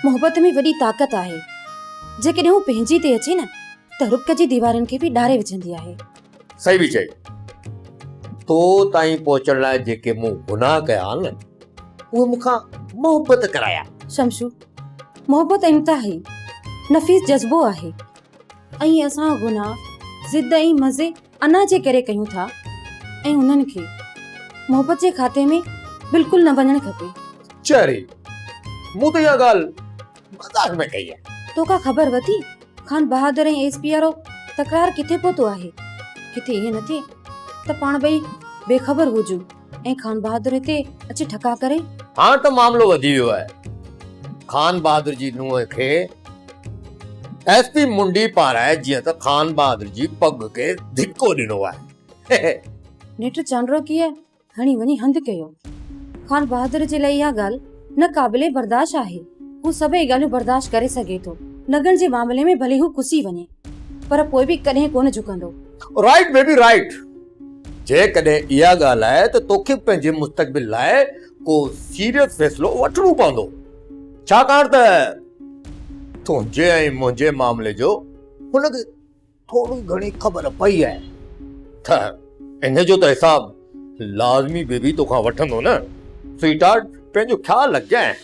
मोहब्बत में वॾी ताक़त आहे। जेकॾहिं हू पंहिंजी ते अचे न त रुख जी दीवारनि खे बि ॾारे विझंदी आहे। सही बि चई। तो ताईं पहुचण लाइ जेके मूं गुनाह कया न उहे मूंखां मोहबत कराया। शमशू, मोहब्बत इंतिहाई नफ़ीस जज़्बो आहे ऐं असां गुनाह ज़िद ऐं मज़े अना जे करे कयूं था ऐं उन्हनि खे मोहब्बत जे खाते में बिल्कुलु न वञणु खपे। चरी मूं त इहा ॻाल्हि मज़ाक में कई आहे। तोखा ख़बर वधी खान बहादुर ऐं एसपी वारो तकरार किथे पहुतो आहे? किथे ईअं न थिए त पाण ॿई बेख़बर हुजूं ऐं खान बहादुर हिते अची ठका करे। हाँ तो मामलो वधी वियो आहे। खान बहादुर जी नुंहं खे एसपी मुंडी पाराए जीअं त खान बहादुर जी पग खे धिको ॾिनो आहे। नेठ चांडरो कीअं हणी वञी हंधि कयो। खान बहादुर जे लाइ इहा ॻाल्हि न क़ाबिले बर्दाश्त आहे। हू सभई ॻाल्हियूं बर्दाश्त करे सघे थो। लगन जे मामले में भले हू कुसी वञे पर पोइ बि कॾहिं कोन झुकंदो। Right baby right. जेकॾहिं इहा ॻाल्हि आहे त तोखे पंहिंजे मुस्तक़बिल लाइ को सीरियस फ़ैसिलो वठणो पवंदो। छाकाणि त तुंहिंजे ऐं मुंहिंजे मामले जो हुनखे थोरी घणी ख़बर पई आहे त इन जो त हिसाब लाज़मी बेबी तोखां वठंदो न। स्वीटहार्ट, पंहिंजो ख़्यालु रखजांइ।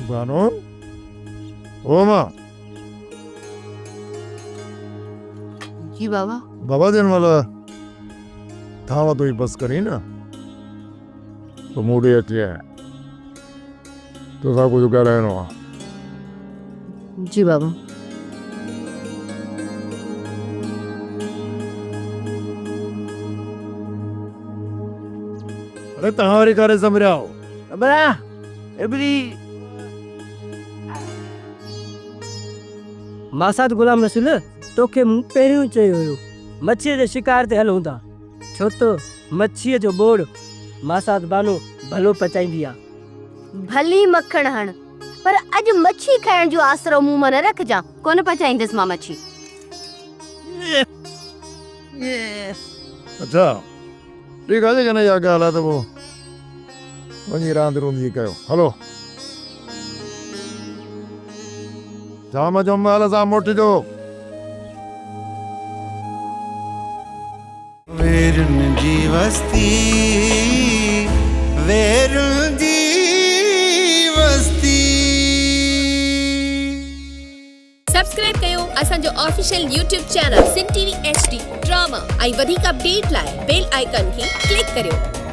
बानो, ओ माँ। जी बाबा। बाबा देने वाला थावा तो ही बस करी ना तो मूडी अच्छी है तो सब कुछ कह रहे हो। जी बाबा। अरे तहारी करे समझाओ बड़ा एबरी मासाद गुलाम रसूल तोखे पहिरियों चयो हुयो मच्छीअ जे शिकार ते हलूं था छो तो मच्छीअ जो बोड़ मासाद बानो भलो पचाईंदी आहे। भली मक्खण हण पर अज मच्छी खाइण जो आसरो मुंह में न रखजा। कोन पचाईंदस मां मच्छी। अच्छा ठीक है जने या ॻाल्हि आहे त वो वञी रांदि रूंदी कयो। हलो जाम जो महिल सां मोटिजो। वेरुन जी वस्ती वेरुन जी वस्ती। सब्सक्राइब कयो असांजो ऑफिशियल यूट्यूब चैनल सिन टीवी HD ड्रामा ऐं वधीक अपडेट लाइ बेल आइकन खे क्लिक करियो।